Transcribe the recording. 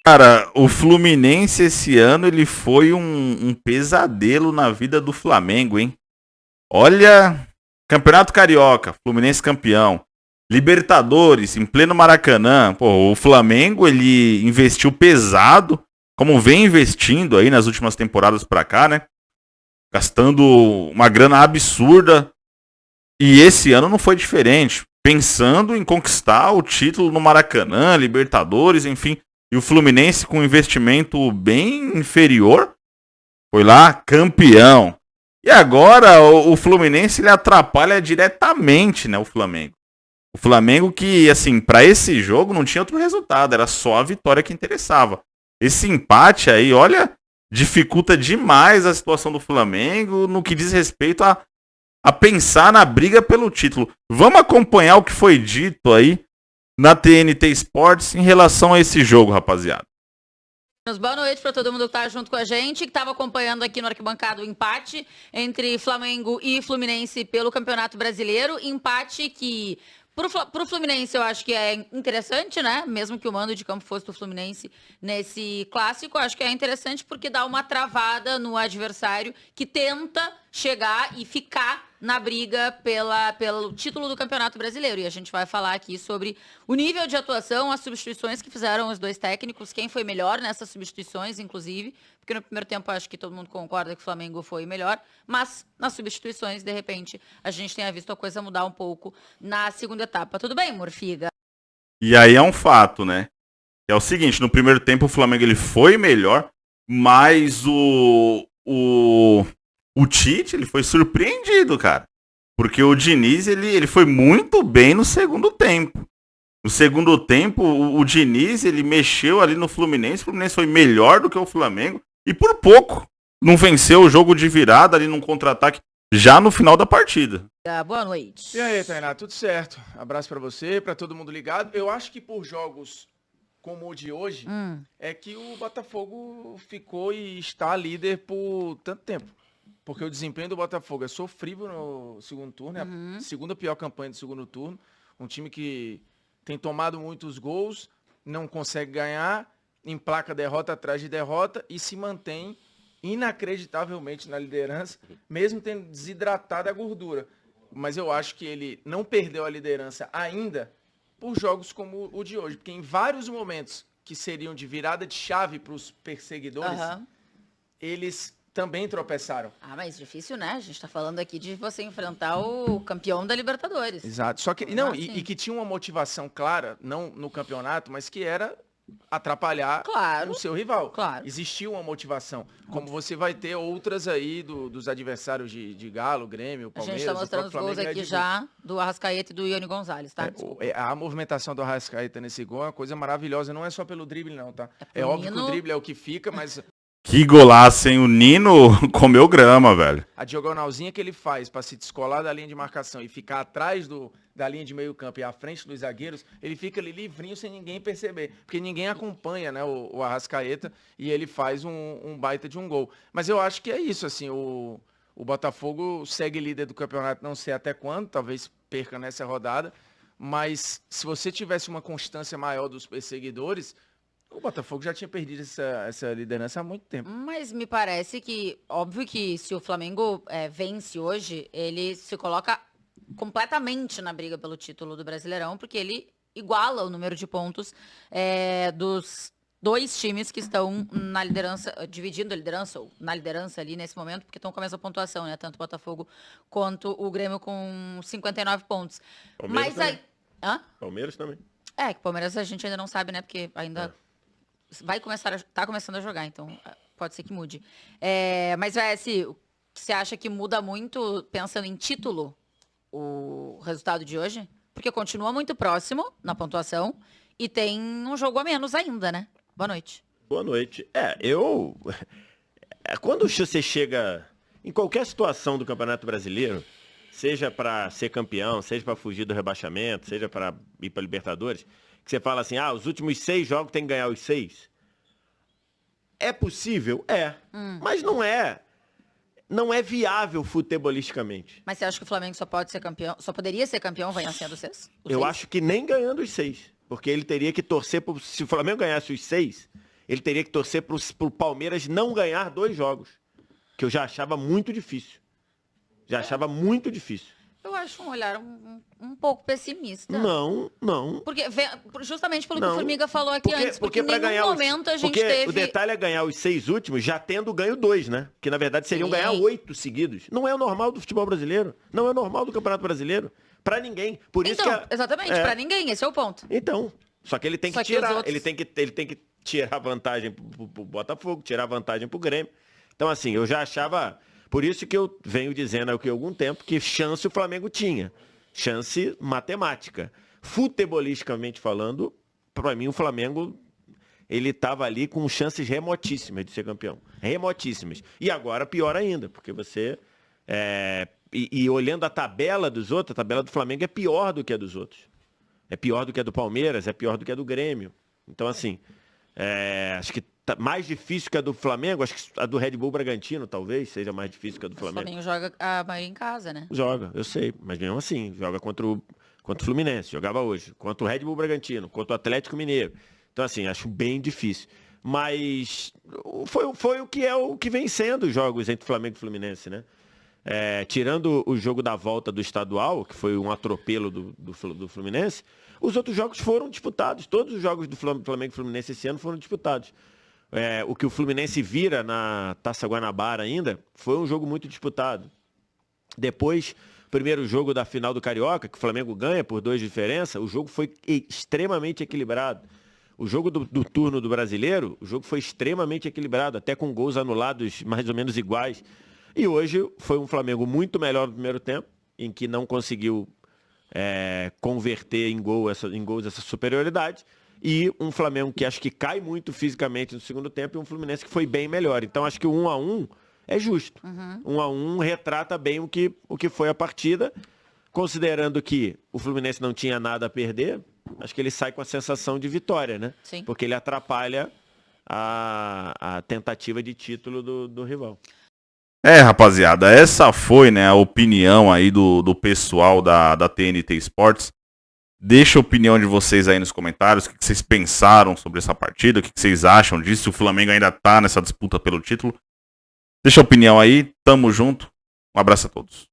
Cara, o Fluminense esse ano ele foi um pesadelo na vida do Flamengo, hein? Olha, Campeonato Carioca, Fluminense campeão. Libertadores, em pleno Maracanã. Pô, o Flamengo ele investiu pesado, como vem investindo aí nas últimas temporadas pra cá, né? Gastando uma grana absurda. E esse ano não foi diferente. Pensando em conquistar o título no Maracanã, Libertadores, enfim. E o Fluminense com um investimento bem inferior foi lá campeão. E agora o Fluminense ele atrapalha diretamente, né, o Flamengo. O Flamengo que, assim, para esse jogo não tinha outro resultado, era só a vitória que interessava. Esse empate aí, olha, dificulta demais a situação do Flamengo no que diz respeito a pensar na briga pelo título. Vamos acompanhar o que foi dito aí na TNT Sports em relação a esse jogo, rapaziada. Boa noite para todo mundo que está junto com a gente, que estava acompanhando aqui no arquibancada o empate entre Flamengo e Fluminense pelo Campeonato Brasileiro. Empate que, para o Fluminense, eu acho que é interessante, né? Mesmo que o mando de campo fosse do Fluminense nesse clássico, eu acho que é interessante porque dá uma travada no adversário que tenta chegar e ficar na briga pelo título do Campeonato Brasileiro. E a gente vai falar aqui sobre o nível de atuação, as substituições que fizeram os dois técnicos, quem foi melhor nessas substituições, inclusive, porque no primeiro tempo acho que todo mundo concorda que o Flamengo foi melhor, mas nas substituições, de repente, a gente tenha visto a coisa mudar um pouco na segunda etapa. Tudo bem, Morfiga? E aí é um fato, né? É o seguinte, no primeiro tempo o Flamengo ele foi melhor, mas o Tite ele foi surpreendido, cara. Porque o Diniz ele foi muito bem no segundo tempo. No segundo tempo, o Diniz ele mexeu ali no Fluminense. O Fluminense foi melhor do que o Flamengo. E por pouco não venceu o jogo de virada ali num contra-ataque já no final da partida. Boa noite. E aí, Tainá, tudo certo? Abraço pra você, pra todo mundo ligado. Eu acho que por jogos como o de hoje, é que o Botafogo ficou e está líder por tanto tempo. Porque o desempenho do Botafogo é sofrível no segundo turno, é a segunda pior campanha do segundo turno. Um time que tem tomado muitos gols, não consegue ganhar, emplaca derrota atrás de derrota e se mantém inacreditavelmente na liderança, mesmo tendo desidratado a gordura. Mas eu acho que ele não perdeu a liderança ainda por jogos como o de hoje. Porque em vários momentos que seriam de virada de chave para os perseguidores, eles também tropeçaram. Ah, mas difícil, né? A gente tá falando aqui de você enfrentar o campeão da Libertadores. Exato. Só que, não, e que tinha uma motivação clara, não no campeonato, mas que era atrapalhar o seu rival. Claro. Existia uma motivação. Como você vai ter outras aí dos adversários de Galo, Grêmio, A Palmeiras. gente tá mostrando os gols aqui já do Arrascaeta e do Ione Gonzalez, tá? A movimentação do Arrascaeta nesse gol é uma coisa maravilhosa. Não é só pelo drible, não, tá? É óbvio que o drible é o que fica, mas... Que golaço, hein? O Nino comeu grama, velho. A diagonalzinha que ele faz para se descolar da linha de marcação e ficar atrás da linha de meio campo e à frente dos zagueiros, ele fica ali livrinho sem ninguém perceber. Porque ninguém acompanha, né, o Arrascaeta e ele faz um baita de um gol. Mas eu acho que é isso, assim, o Botafogo segue líder do campeonato, não sei até quando, talvez perca nessa rodada. Mas se você tivesse uma constância maior dos perseguidores... O Botafogo já tinha perdido essa liderança há muito tempo. Mas me parece que, óbvio que se o Flamengo vence hoje, ele se coloca completamente na briga pelo título do Brasileirão, porque ele iguala o número de pontos dos dois times que estão na liderança, dividindo a liderança, ou na liderança ali nesse momento, porque estão com a mesma pontuação, né? Tanto o Botafogo quanto o Grêmio com 59 pontos. Palmeiras Mas aí... Hã? Palmeiras também. Que o Palmeiras a gente ainda não sabe, né? Porque ainda... tá começando a jogar, então pode ser que mude. Mas assim, o que você acha que muda muito, pensando em título, o resultado de hoje? Porque continua muito próximo na pontuação e tem um jogo a menos ainda, né? Boa noite. Boa noite. Quando você chega em qualquer situação do Campeonato Brasileiro, seja para ser campeão, seja para fugir do rebaixamento, seja para ir para Libertadores, que você fala assim, os últimos 6 jogos tem que ganhar os 6. É possível? Mas não é viável futebolisticamente. Mas você acha que o Flamengo só pode ser campeão, só poderia ser campeão vencendo os 6? Eu acho que nem ganhando os 6. Porque ele teria que torcer, se o Flamengo ganhasse os 6, ele teria que torcer pro Palmeiras não ganhar 2 jogos. Que eu já achava muito difícil. Eu acho um olhar um pouco pessimista. Não. Porque, justamente pelo que o Formiga falou aqui antes, porque em nenhum momento a gente porque teve... o detalhe é ganhar os 6 últimos já tendo ganho 2, né? Que na verdade seriam ganhar 8 seguidos. Não é o normal do futebol brasileiro. Não é o normal do Campeonato Brasileiro. Pra ninguém. Por isso exatamente, pra ninguém, esse é o ponto. Então, só que ele tem que tirar, outros... ele tem que tirar vantagem pro Botafogo, tirar vantagem pro Grêmio. Então assim, eu já achava... Por isso que eu venho dizendo há algum tempo que chance o Flamengo tinha. Chance matemática. Futebolisticamente falando, para mim o Flamengo, ele estava ali com chances remotíssimas de ser campeão. Remotíssimas. E agora pior ainda, porque você... E olhando a tabela dos outros, a tabela do Flamengo é pior do que a dos outros. É pior do que a do Palmeiras, é pior do que a do Grêmio. Então assim, acho que mais difícil que a do Flamengo, acho que a do Red Bull Bragantino talvez seja mais difícil que a do Flamengo. O Flamengo joga a maioria em casa, né? Joga, eu sei, mas mesmo assim, joga contra o Fluminense, jogava hoje, contra o Red Bull Bragantino, contra o Atlético Mineiro. Então assim, acho bem difícil. Mas foi o que vem sendo os jogos entre Flamengo e Fluminense, né? Tirando o jogo da volta do estadual, que foi um atropelo do Fluminense, os outros jogos foram disputados. Todos os jogos do Flamengo e Fluminense esse ano foram disputados. O que o Fluminense vira na Taça Guanabara ainda foi um jogo muito disputado. Depois, primeiro jogo da final do Carioca, que o Flamengo ganha por 2 de diferença, o jogo foi extremamente equilibrado. O jogo do turno do Brasileiro, o jogo foi extremamente equilibrado, até com gols anulados mais ou menos iguais. E hoje foi um Flamengo muito melhor no primeiro tempo, em que não conseguiu converter em gols essa superioridade. E um Flamengo que acho que cai muito fisicamente no segundo tempo e um Fluminense que foi bem melhor. Então acho que o 1-1 é justo. 1-1 retrata bem o que foi a partida. Considerando que o Fluminense não tinha nada a perder, acho que ele sai com a sensação de vitória, né? Sim. Porque ele atrapalha a tentativa de título do rival. Rapaziada, essa foi, né, a opinião aí do pessoal da TNT Sports. Deixa a opinião de vocês aí nos comentários, o que vocês pensaram sobre essa partida, o que vocês acham disso, se o Flamengo ainda tá nessa disputa pelo título. Deixa a opinião aí, tamo junto, um abraço a todos.